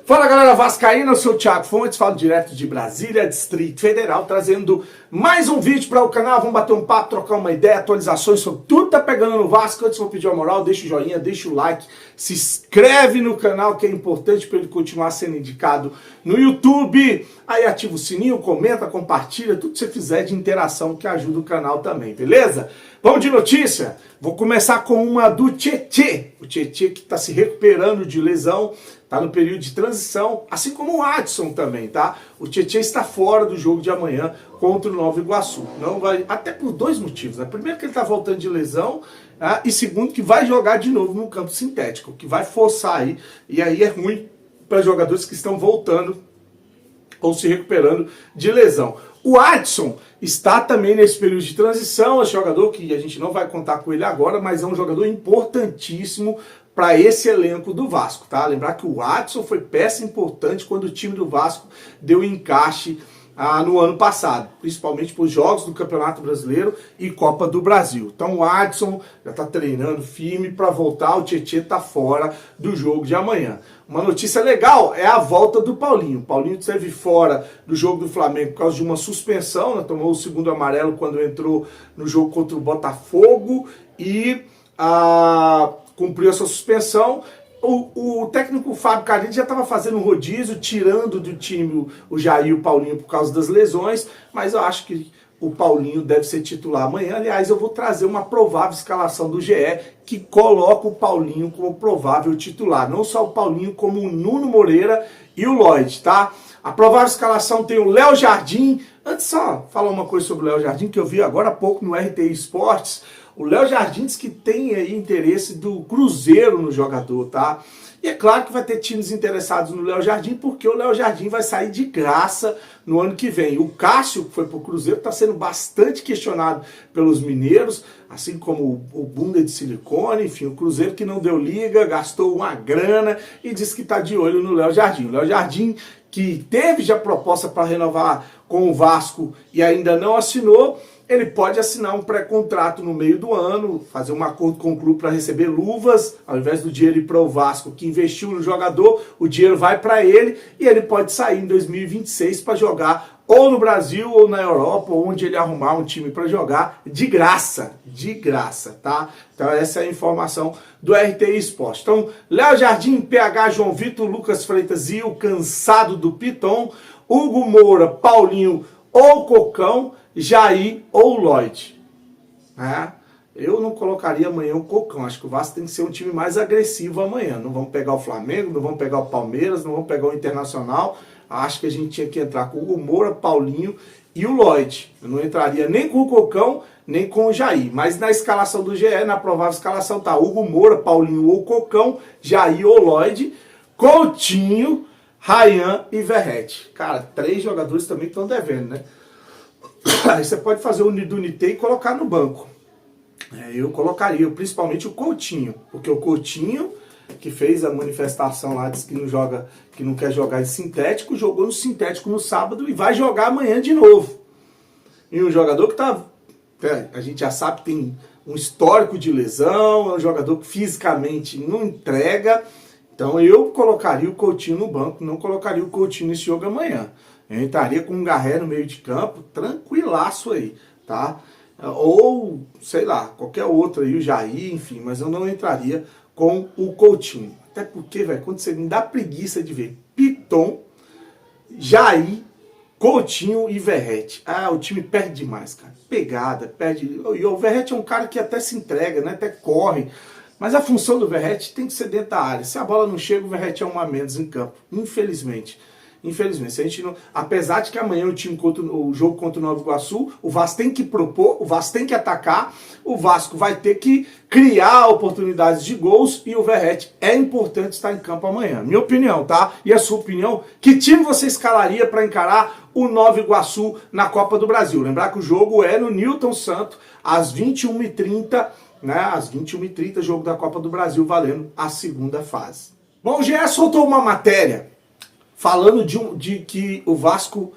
Fala galera vascaína, eu sou o Thiago Fontes, falo direto de Brasília, Distrito Federal, trazendo mais um vídeo para o canal. Vamos bater um papo, trocar uma ideia, atualizações sobre tudo que tá pegando no Vasco. Antes vou pedir uma moral, deixa o joinha, deixa o like, se inscreve no canal que é importante para ele continuar sendo indicado no YouTube. Aí ativa o sininho, comenta, compartilha, tudo que você fizer de interação que ajuda o canal também, beleza? Vamos de notícia? Vou começar com uma do Tietê. O Tietê que está se recuperando de lesão, está no período de transição, assim como o Adson também, tá? O Tietê está fora do jogo de amanhã contra o Nova Iguaçu. Não vai, até por dois motivos, né? Primeiro que ele está voltando de lesão, e segundo que vai jogar de novo no campo sintético, que vai forçar aí, e aí é ruim para jogadores que estão voltando ou se recuperando de lesão. O Adson está também nesse período de transição, é um jogador que a gente não vai contar com ele agora, mas é um jogador importantíssimo para esse elenco do Vasco, tá? Lembrar que o Adson foi peça importante quando o time do Vasco deu encaixe no ano passado, principalmente para os jogos do Campeonato Brasileiro e Copa do Brasil. Então o Adson já está treinando firme para voltar, o Tietê está fora do jogo de amanhã. Uma notícia legal é a volta do Paulinho. O Paulinho esteve fora do jogo do Flamengo por causa de uma suspensão, né? Tomou o segundo amarelo quando entrou no jogo contra o Botafogo e cumpriu essa suspensão. O técnico Fábio Carille já estava fazendo um rodízio, tirando do time o Jair e o Paulinho por causa das lesões, mas eu acho que o Paulinho deve ser titular amanhã. Aliás, eu vou trazer uma provável escalação do GE que coloca o Paulinho como provável titular. Não só o Paulinho, como o Nuno Moreira e o Lloyd, tá? A provável escalação tem o Léo Jardim. Antes só falar uma coisa sobre o Léo Jardim, que eu vi agora há pouco no RTI Esportes. O Léo Jardim diz que tem aí interesse do Cruzeiro no jogador, tá? E é claro que vai ter times interessados no Léo Jardim, porque o Léo Jardim vai sair de graça no ano que vem. O Cássio, que foi pro Cruzeiro, está sendo bastante questionado pelos mineiros, assim como o Bunda de Silicone, enfim, o Cruzeiro que não deu liga, gastou uma grana e diz que está de olho no Léo Jardim. O Léo Jardim, que teve já proposta para renovar com o Vasco e ainda não assinou, ele pode assinar um pré-contrato no meio do ano, fazer um acordo com o clube para receber luvas, ao invés do dinheiro ir para o Vasco, que investiu no jogador, o dinheiro vai para ele e ele pode sair em 2026 para jogar ou no Brasil ou na Europa, onde ele arrumar um time para jogar de graça, tá? Então essa é a informação do RTI Esporte. Então, Léo Jardim, PH, João Vitor, Lucas Freitas e o cansado do Piton, Hugo Moura, Paulinho ou Cocão, Jair ou Lloyd. Eu não colocaria amanhã o Cocão. Acho que o Vasco tem que ser um time mais agressivo amanhã. Não vamos pegar o Flamengo, não vamos pegar o Palmeiras, não vamos pegar o Internacional. Acho que a gente tinha que entrar com o Hugo Moura, Paulinho e o Lloyd. Eu não entraria nem com o Cocão, nem com o Jair. Mas na escalação do GE, na provável escalação, tá Hugo Moura, Paulinho ou Cocão, Jair ou Lloyd, Coutinho, Ryan e Verratti. Cara, 3 jogadores também estão devendo, né? Aí você pode fazer o Nidunité e colocar no banco. Eu colocaria principalmente o Coutinho, porque o Coutinho, que fez a manifestação lá, disse que não joga, que não quer jogar em sintético, jogou no sintético no sábado e vai jogar amanhã de novo. E um jogador que tá, a gente já sabe, tem um histórico de lesão, é um jogador que fisicamente não entrega. Então eu colocaria o Coutinho no banco, não colocaria o Coutinho nesse jogo amanhã. Eu entraria com um Garré no meio de campo, tranquilaço aí, tá? Ou, sei lá, qualquer outro aí, o Jair, enfim, mas eu não entraria com o Coutinho. Até porque, velho, quando você me dá preguiça de ver Piton, Jair, Coutinho e Verratti. O time perde demais, cara. Pegada, perde. E o Verratti é um cara que até se entrega, né? Até corre. Mas a função do Verratti tem que ser dentro da área. Se a bola não chega, o Verratti é um a menos em campo. Infelizmente. Se a gente não, apesar de que amanhã o jogo contra o Nova Iguaçu, o Vasco tem que propor, o Vasco tem que atacar, o Vasco vai ter que criar oportunidades de gols e o Verratti é importante estar em campo amanhã. Minha opinião, tá? E a sua opinião? Que time você escalaria para encarar o Nova Iguaçu na Copa do Brasil? Lembrar que o jogo é no Newton Santo, às 21h30, né? Às 21h30, jogo da Copa do Brasil, valendo a segunda fase. Bom, o GE soltou uma matéria falando de que o Vasco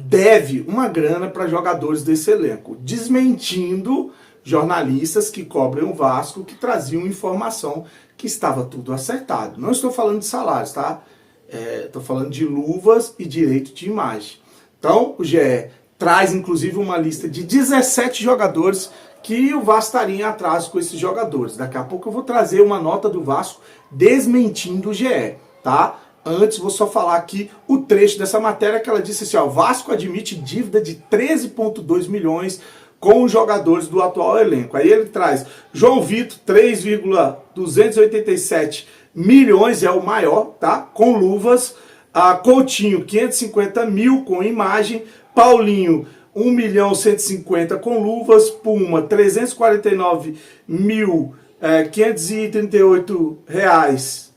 deve uma grana para jogadores desse elenco, desmentindo jornalistas que cobrem o Vasco, que traziam informação que estava tudo acertado. Não estou falando de salários, tá? Estou falando de luvas e direito de imagem. Então, o GE traz inclusive uma lista de 17 jogadores que o Vasco estaria em atraso com esses jogadores. Daqui a pouco eu vou trazer uma nota do Vasco desmentindo o GE, tá? Antes, vou só falar aqui o trecho dessa matéria que ela disse assim, ó, Vasco admite dívida de 13,2 milhões com os jogadores do atual elenco. Aí ele traz João Vitor, 3,287 milhões, é o maior, tá? Com luvas. Coutinho, 550 mil com imagem. Paulinho, 1.150.000 com luvas. Puma, 349.538 reais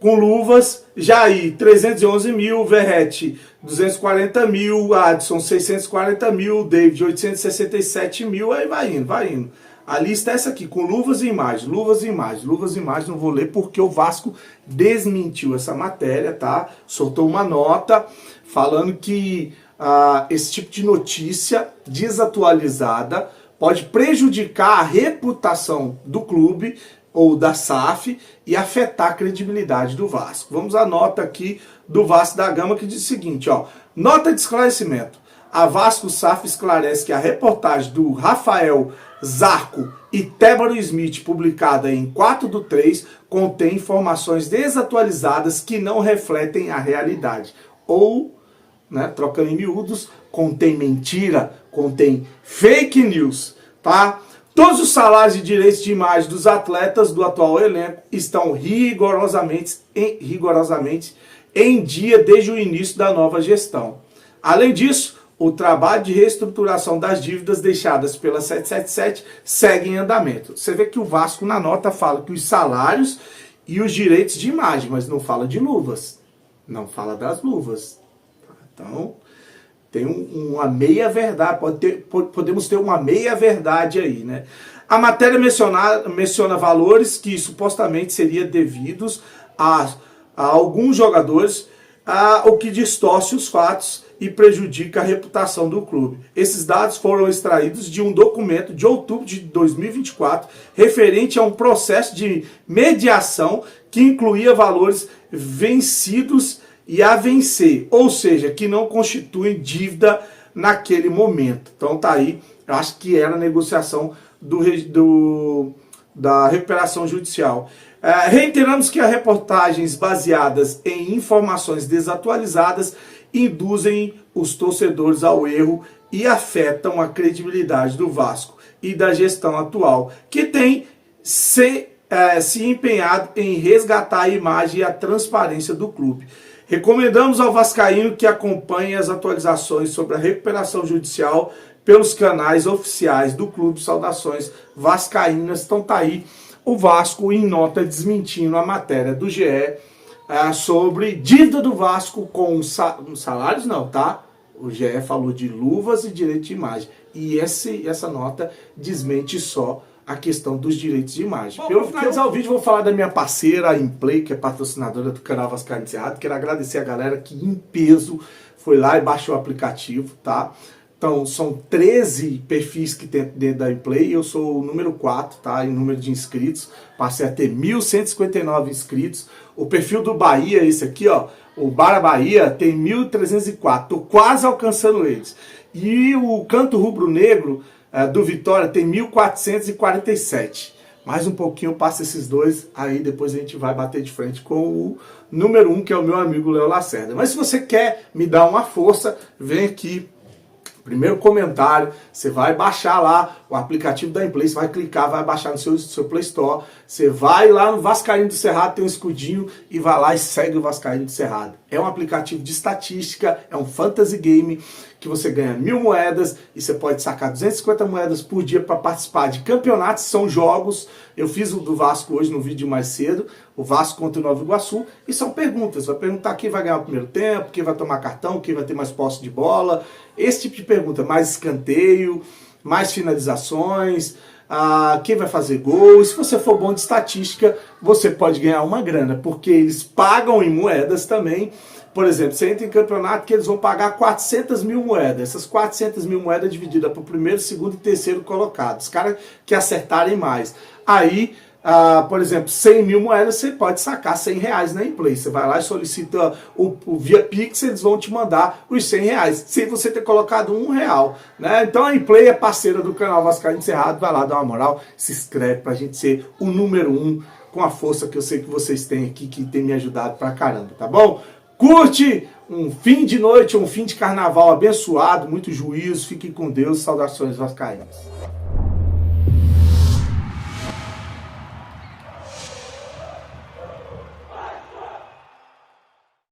com luvas. Jair, 311 mil. Verrete, 240 mil. Adson, 640 mil. David, 867 mil. Aí vai indo. A lista é essa aqui, com luvas e imagens, luvas e imagens, luvas e imagens. Não vou ler porque o Vasco desmentiu essa matéria, tá? Soltou uma nota falando que esse tipo de notícia desatualizada pode prejudicar a reputação do clube ou da SAF e afetar a credibilidade do Vasco. Vamos à nota aqui do Vasco da Gama que diz o seguinte, ó. Nota de esclarecimento. A Vasco SAF esclarece que a reportagem do Rafael Zarco e Tébaro Smith, publicada em 4/3, contém informações desatualizadas que não refletem a realidade. Ou, né, trocando em miúdos, contém mentira, contém fake news, tá? Todos os salários e direitos de imagem dos atletas do atual elenco estão rigorosamente em dia desde o início da nova gestão. Além disso, o trabalho de reestruturação das dívidas deixadas pela 777 segue em andamento. Você vê que o Vasco na nota fala que os salários e os direitos de imagem, mas não fala de luvas. Não fala das luvas. Então, tem uma meia-verdade, podemos ter uma meia-verdade aí, né? A matéria menciona valores que supostamente seriam devidos a alguns jogadores, o que distorce os fatos e prejudica a reputação do clube. Esses dados foram extraídos de um documento de outubro de 2024, referente a um processo de mediação que incluía valores vencidos e a vencer, ou seja, que não constituem dívida naquele momento. Então tá aí, eu acho que era a negociação da recuperação judicial. Reiteramos que as reportagens baseadas em informações desatualizadas induzem os torcedores ao erro e afetam a credibilidade do Vasco e da gestão atual, que tem se empenhado em resgatar a imagem e a transparência do clube. Recomendamos ao vascaíno que acompanhe as atualizações sobre a recuperação judicial pelos canais oficiais do clube. Saudações vascaínas. Então tá aí o Vasco em nota desmentindo a matéria do GE sobre dívida do Vasco com salários, não, tá? O GE falou de luvas e direito de imagem. E essa nota desmente só a questão dos direitos de imagem. Para finalizar o vídeo, vou falar da minha parceira, a Implay, que é patrocinadora do canal Vascaíno Cerrado. Quero agradecer a galera que em peso foi lá e baixou o aplicativo, tá? Então, são 13 perfis que tem dentro da Implay, eu sou o número 4, tá? Em número de inscritos, passei a ter 1.159 inscritos. O perfil do Bahia, esse aqui, ó, o Bara Bahia, tem 1.304, tô quase alcançando eles. E o Canto Rubro Negro do Vitória tem 1.447. Mais um pouquinho eu passo esses dois, aí depois a gente vai bater de frente com o número 1, que é o meu amigo Léo Lacerda. Mas se você quer me dar uma força, vem aqui. Primeiro comentário, você vai baixar lá o aplicativo da Implay, você vai clicar, vai baixar no seu Play Store, você vai lá no Vascaíno do Cerrado, tem um escudinho e vai lá e segue o Vascaíno do Cerrado. É um aplicativo de estatística, é um fantasy game que você ganha 1.000 moedas e você pode sacar 250 moedas por dia para participar de campeonatos, são jogos. Eu fiz o do Vasco hoje no vídeo mais cedo, o Vasco contra o Nova Iguaçu, e são perguntas. Vai perguntar quem vai ganhar o primeiro tempo, quem vai tomar cartão, quem vai ter mais posse de bola, esse tipo de pergunta, mais escanteio, mais finalizações, quem vai fazer gol. E se você for bom de estatística, você pode ganhar uma grana, porque eles pagam em moedas também. Por exemplo, você entra em campeonato que eles vão pagar 400.000 moedas. Essas 400.000 moedas divididas para o primeiro, segundo e terceiro colocados. Os caras que acertarem mais. Aí por exemplo, 100 mil moedas, você pode sacar 100 reais na Inplay. Você vai lá e solicita via Pix, eles vão te mandar os 100 reais, sem você ter colocado R$1, né? Então a Inplay é parceira do canal Vascaíno Cerrado, vai lá, dá uma moral, se inscreve pra gente ser o número 1, com a força que eu sei que vocês têm aqui, que tem me ajudado pra caramba, tá bom? Curte um fim de noite, um fim de carnaval abençoado, muito juízo, fiquem com Deus, saudações vascaínas.